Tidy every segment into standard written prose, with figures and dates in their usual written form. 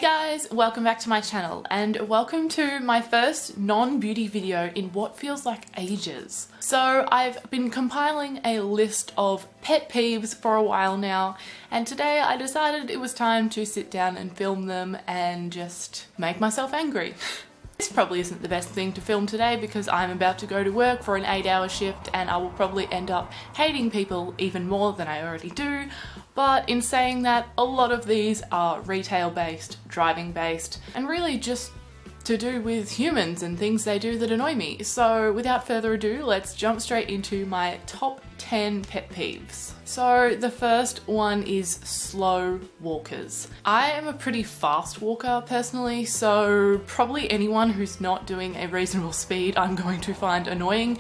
guys, welcome back to my channel and welcome to my first non-beauty video in what feels like ages. So I've been compiling a list of pet peeves for a while now, and today I decided it was time to sit down and film them and just make myself angry. This probably isn't the best thing to film today because I'm about to go to work for an 8-hour shift and I will probably end up hating people even more than I already do. But in saying that, a lot of these are retail based, driving based, and really just to do with humans and things they do that annoy me. So without further ado, let's jump straight into my top 10 pet peeves. So the first one is slow walkers. I am a pretty fast walker personally, so probably anyone who's not doing a reasonable speed I'm going to find annoying.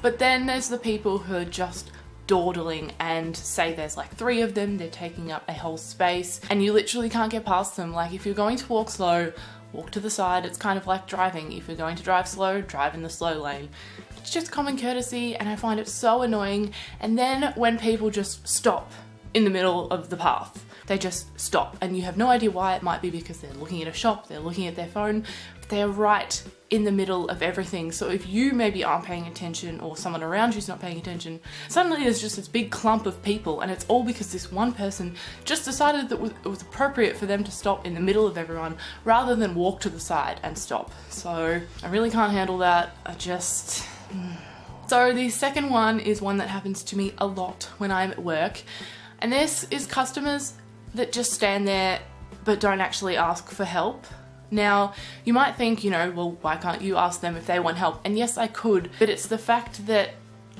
But then there's the people who are just dawdling and say there's like 3 of them, they're taking up a whole space and you literally can't get past them. Like if you're going to walk slow, walk to the side. It's kind of like driving. If you're going to drive slow, drive in the slow lane. It's just common courtesy and I find it so annoying. And then when people just stop in the middle of the path, they just stop and you have no idea why. It might be because they're looking at a shop, they're looking at their phone, but they're right in the middle of everything. So if you maybe aren't paying attention or someone around you's not paying attention, suddenly there's just this big clump of people and it's all because this one person just decided that it was appropriate for them to stop in the middle of everyone rather than walk to the side and stop. So I really can't handle that. So the second one is one that happens to me a lot when I'm at work, and this is customers that just stand there but don't actually ask for help. Now, you might think, well, why can't you ask them if they want help? And yes, I could, but it's the fact that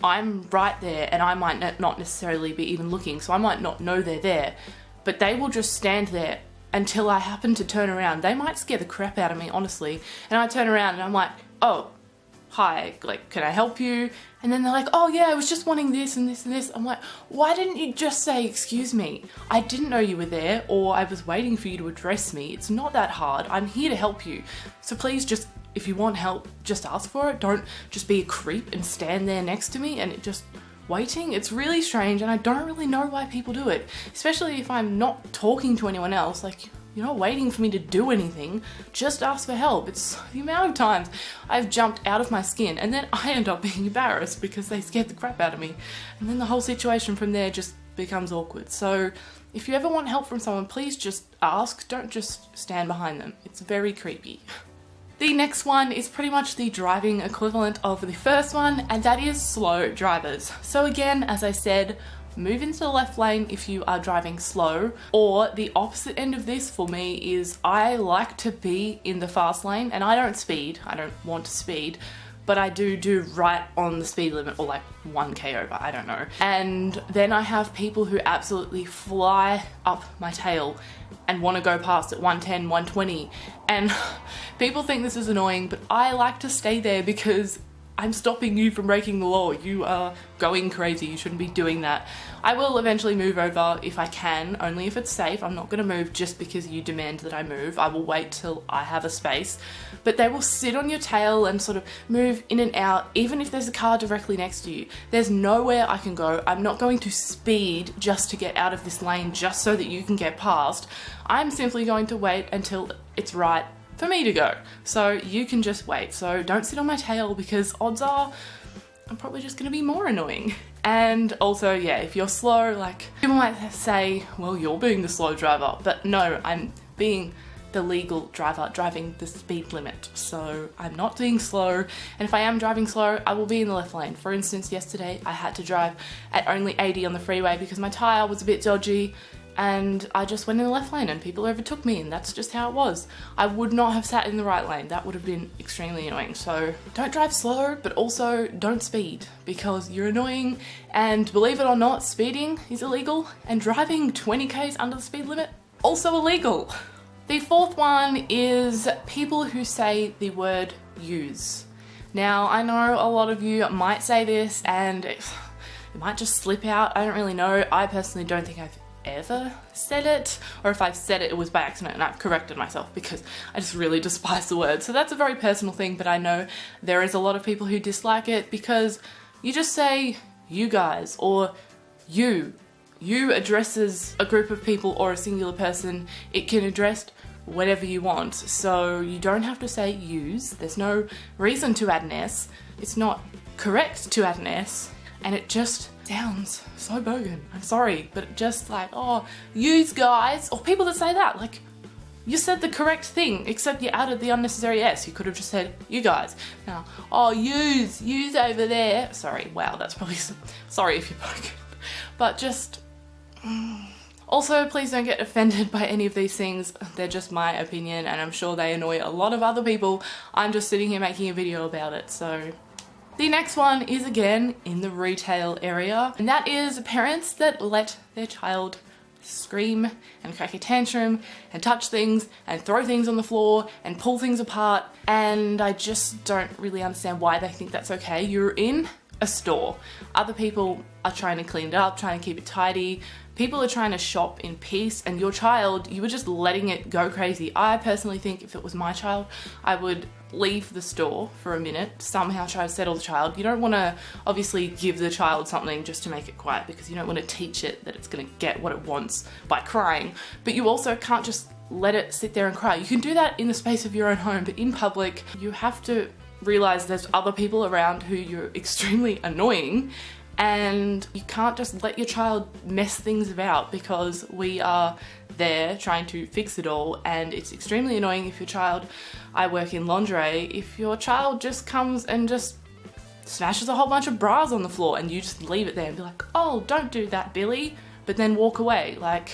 I'm right there and I might not necessarily be even looking, so I might not know they're there, but they will just stand there until I happen to turn around. They might scare the crap out of me, honestly, and I turn around and I'm like, oh, hi, like, can I help you? And then they're like, oh yeah, I was just wanting this and this and this. I'm like, why didn't you just say, excuse me? I didn't know you were there, or I was waiting for you to address me. It's not that hard. I'm here to help you. So please just, if you want help, just ask for it. Don't just be a creep and stand there next to me and it just waiting. It's really strange and I don't really know why people do it, especially if I'm not talking to anyone else. Like, you're not waiting for me to do anything, just ask for help. It's the amount of times I've jumped out of my skin and then I end up being embarrassed because they scared the crap out of me. And then the whole situation from there just becomes awkward. So if you ever want help from someone, please just ask, don't just stand behind them. It's very creepy. The next one is pretty much the driving equivalent of the first one, and that is slow drivers. So again, as I said, move into the left lane if you are driving slow, or the opposite end of this for me is I like to be in the fast lane and I don't speed, I don't want to speed, but I do right on the speed limit, or like 1k over, I don't know. And then I have people who absolutely fly up my tail and want to go past at 110, 120, and people think this is annoying, but I like to stay there because I'm stopping you from breaking the law. You are going crazy. You shouldn't be doing that. I will eventually move over if I can, only if it's safe. I'm not going to move just because you demand that I move. I will wait till I have a space. But they will sit on your tail and sort of move in and out, even if there's a car directly next to you. There's nowhere I can go. I'm not going to speed just to get out of this lane just so that you can get past. I'm simply going to wait until it's right for me to go. So you can just wait. So don't sit on my tail because odds are I'm probably just gonna be more annoying. And also, yeah, if you're slow, like, people might say, well, you're being the slow driver, but no, I'm being the legal driver driving the speed limit. So I'm not being slow, and if I am driving slow, I will be in the left lane. For instance, yesterday I had to drive at only 80 on the freeway because my tire was a bit dodgy, and I just went in the left lane and people overtook me, and that's just how it was. I would not have sat in the right lane. That would have been extremely annoying. So don't drive slow, but also don't speed because you're annoying. And believe it or not, speeding is illegal, and driving 20 k's under the speed limit, also illegal. The fourth one is people who say the word use. Now, I know a lot of you might say this and it might just slip out. I don't really know. I personally don't think I've ever said it, or if I've said it, it was by accident and I've corrected myself because I just really despise the word. So that's a very personal thing, but I know there is a lot of people who dislike it because you just say you guys or you. You addresses a group of people or a singular person. It can address whatever you want. So you don't have to say use. There's no reason to add an S. It's not correct to add an S. And it just sounds so bogan. I'm sorry, but it just like, oh, use guys, or people that say that, like, you said the correct thing, except you added the unnecessary S. You could have just said, you guys. Now, oh, use over there. Sorry, wow, that's probably, sorry if you're bogan. But just, also, please don't get offended by any of these things. They're just my opinion, and I'm sure they annoy a lot of other people. I'm just sitting here making a video about it, so. The next one is again in the retail area, and that is parents that let their child scream and crack a tantrum and touch things and throw things on the floor and pull things apart, and I just don't really understand why they think that's okay. You're in a store. Other people are trying to clean it up, trying to keep it tidy. People are trying to shop in peace, and your child, you were just letting it go crazy. I personally think if it was my child, I would leave the store for a minute, somehow try to settle the child. You don't want to obviously give the child something just to make it quiet, because you don't want to teach it that it's going to get what it wants by crying. But you also can't just let it sit there and cry. You can do that in the space of your own home, but in public, you have to realize there's other people around who you're extremely annoying, and you can't just let your child mess things about, because we are there trying to fix it all, and it's extremely annoying if your child, I work in lingerie, if your child just comes and just smashes a whole bunch of bras on the floor and you just leave it there and be like, oh, don't do that, Billy, but then walk away. Like,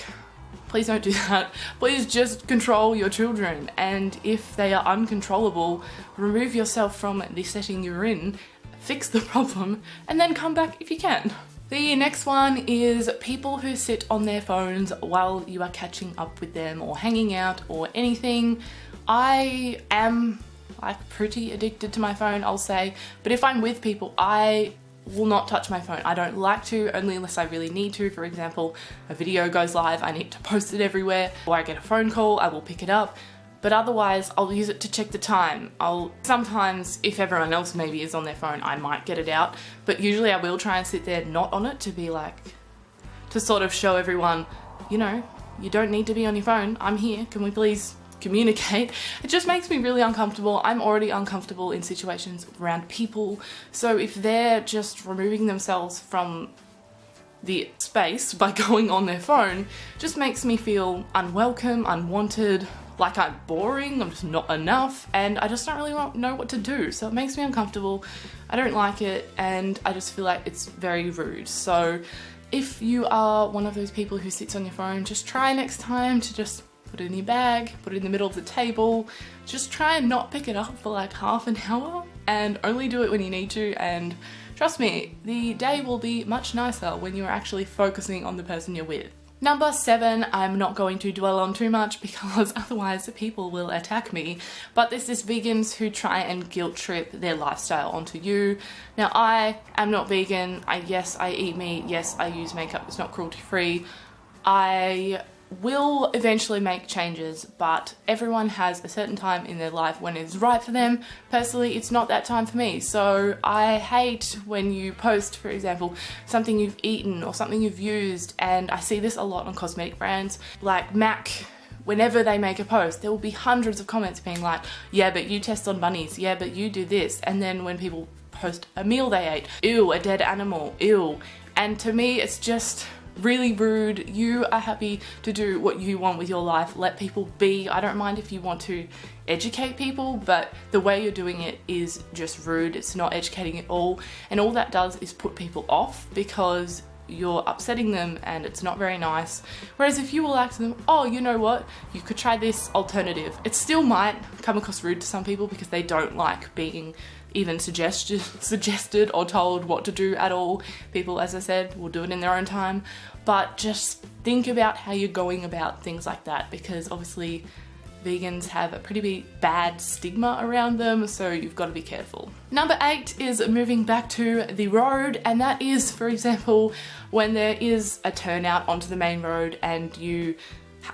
please don't do that. Please just control your children, and if they are uncontrollable, remove yourself from the setting you're in, fix the problem, and then come back if you can. The next one is people who sit on their phones while you are catching up with them or hanging out or anything. I am like pretty addicted to my phone, I'll say, but if I'm with people, I will not touch my phone. I don't like to, only unless I really need to. For example, a video goes live, I need to post it everywhere, or I get a phone call, I will pick it up. But otherwise, I'll use it to check the time. Sometimes, if everyone else maybe is on their phone, I might get it out. But usually I will try and sit there not on it to be like, to sort of show everyone, you know, you don't need to be on your phone. I'm here. Can we please communicate? It just makes me really uncomfortable. I'm already uncomfortable in situations around people. So if they're just removing themselves from the space by going on their phone, just makes me feel unwelcome, unwanted, like I'm boring, I'm just not enough, and I just don't really know what to do. So it makes me uncomfortable, I don't like it, and I just feel like it's very rude. So if you are one of those people who sits on your phone, just try next time to just put it in your bag, put it in the middle of the table, just try and not pick it up for like half an hour, and only do it when you need to, and trust me, the day will be much nicer when you're actually focusing on the person you're with. Number 7, I'm not going to dwell on too much because otherwise people will attack me, but this is vegans who try and guilt trip their lifestyle onto you. Now, I am not vegan. Yes, I eat meat. Yes, I use makeup. It's not cruelty free. I will eventually make changes, but everyone has a certain time in their life when it's right for them. Personally, it's not that time for me. So I hate when you post, for example, something you've eaten or something you've used, and I see this a lot on cosmetic brands like MAC. Whenever they make a post, there will be hundreds of comments being like, yeah, but you test on bunnies, yeah, but you do this. And then when people post a meal they ate, ew, a dead animal, ew. And to me, it's just really rude. You are happy to do what you want with your life. Let people be. I don't mind if you want to educate people, but the way you're doing it is just rude. It's not educating at all, and all that does is put people off because you're upsetting them and it's not very nice. Whereas if you will ask them, oh, you know what, you could try this alternative, it still might come across rude to some people because they don't like being even suggested or told what to do at all. People, as I said, will do it in their own time, but just think about how you're going about things like that, because obviously vegans have a pretty bad stigma around them, so you've got to be careful. Number 8 is moving back to the road, and that is, for example, when there is a turnout onto the main road and you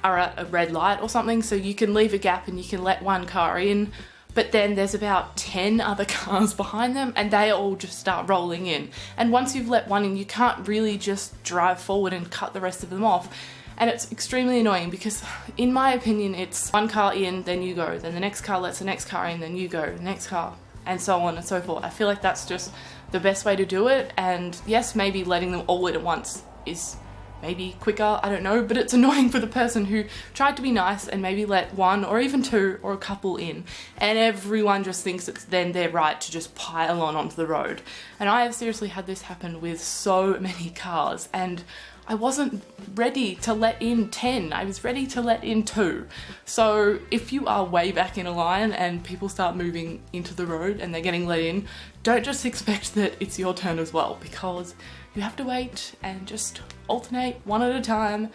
are at a red light or something, so you can leave a gap and you can let one car in, but then there's about 10 other cars behind them and they all just start rolling in. And once you've let one in, you can't really just drive forward and cut the rest of them off. And it's extremely annoying because in my opinion it's one car in, then you go, then the next car lets the next car in, then you go, the next car, and so on and so forth. I feel like that's just the best way to do it, and yes, maybe letting them all in at once is maybe quicker, I don't know, but it's annoying for the person who tried to be nice and maybe let one or even two or a couple in, and everyone just thinks it's then their right to just pile on onto the road. And I have seriously had this happen with so many cars, and I wasn't ready to let in 10, I was ready to let in 2. So if you are way back in a line and people start moving into the road and they're getting let in, don't just expect that it's your turn as well, because you have to wait and just alternate one at a time,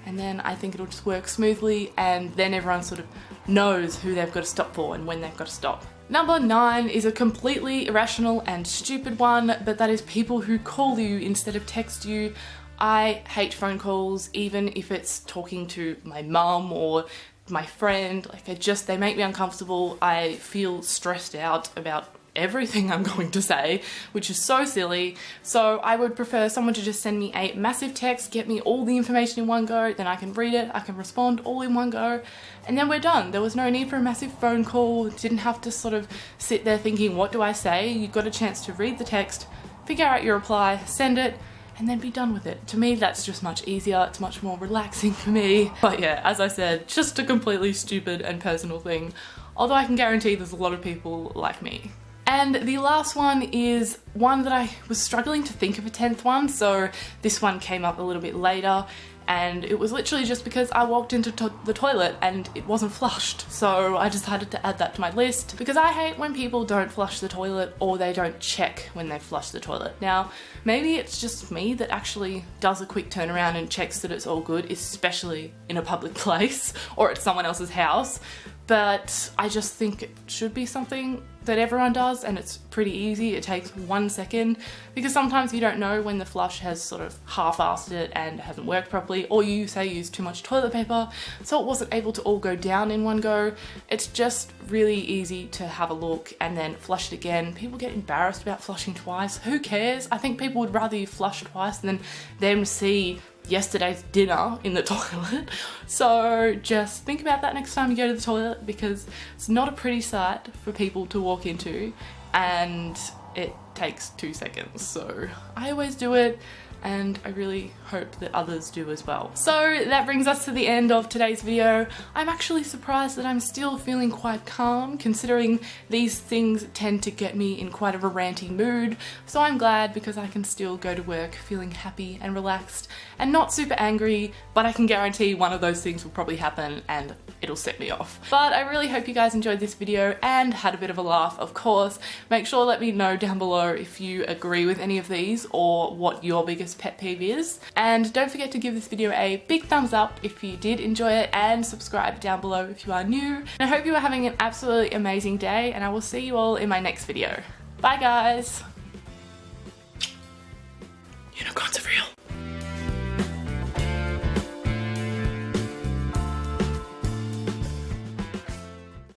and then I think it'll just work smoothly, and then everyone sort of knows who they've got to stop for and when they've got to stop. Number 9 is a completely irrational and stupid one, but that is people who call you instead of text you. I hate phone calls, even if it's talking to my mum or my friend. Like, they make me uncomfortable. I feel stressed out about everything I'm going to say, which is so silly. So I would prefer someone to just send me a massive text, get me all the information in one go, then I can read it, I can respond all in one go, and then we're done. There was no need for a massive phone call. Didn't have to sort of sit there thinking, what do I say? You got a chance to read the text, figure out your reply, send it, and then be done with it. To me, that's just much easier. It's much more relaxing for me. But yeah, as I said, just a completely stupid and personal thing, although I can guarantee there's a lot of people like me. And the last one is one that I was struggling to think of a 10th one, so this one came up a little bit later, and it was literally just because I walked into the toilet and it wasn't flushed. So I decided to add that to my list, because I hate when people don't flush the toilet or they don't check when they flush the toilet. Now, maybe it's just me that actually does a quick turnaround and checks that it's all good, especially in a public place or at someone else's house, but I just think it should be something that everyone does, and it's pretty easy. It takes 1 second, because sometimes you don't know when the flush has sort of half-assed it and hasn't worked properly, or you say you used too much toilet paper so it wasn't able to all go down in one go. It's just really easy to have a look and then flush it again. People get embarrassed about flushing twice. Who cares? I think people would rather you flush twice than them see yesterday's dinner in the toilet. So just think about that next time you go to the toilet, because it's not a pretty sight for people to walk into, and it takes 2 seconds. So I always do it, and I really hope that others do as well. So that brings us to the end of today's video. I'm actually surprised that I'm still feeling quite calm, considering these things tend to get me in quite of a ranty mood. So I'm glad, because I can still go to work feeling happy and relaxed and not super angry, but I can guarantee one of those things will probably happen and it'll set me off. But I really hope you guys enjoyed this video and had a bit of a laugh, of course. Make sure to let me know down below if you agree with any of these or what your biggest pet peeve is. And don't forget to give this video a big thumbs up if you did enjoy it, and subscribe down below if you are new. And I hope you are having an absolutely amazing day, and I will see you all in my next video. Bye guys! Unicorns are real.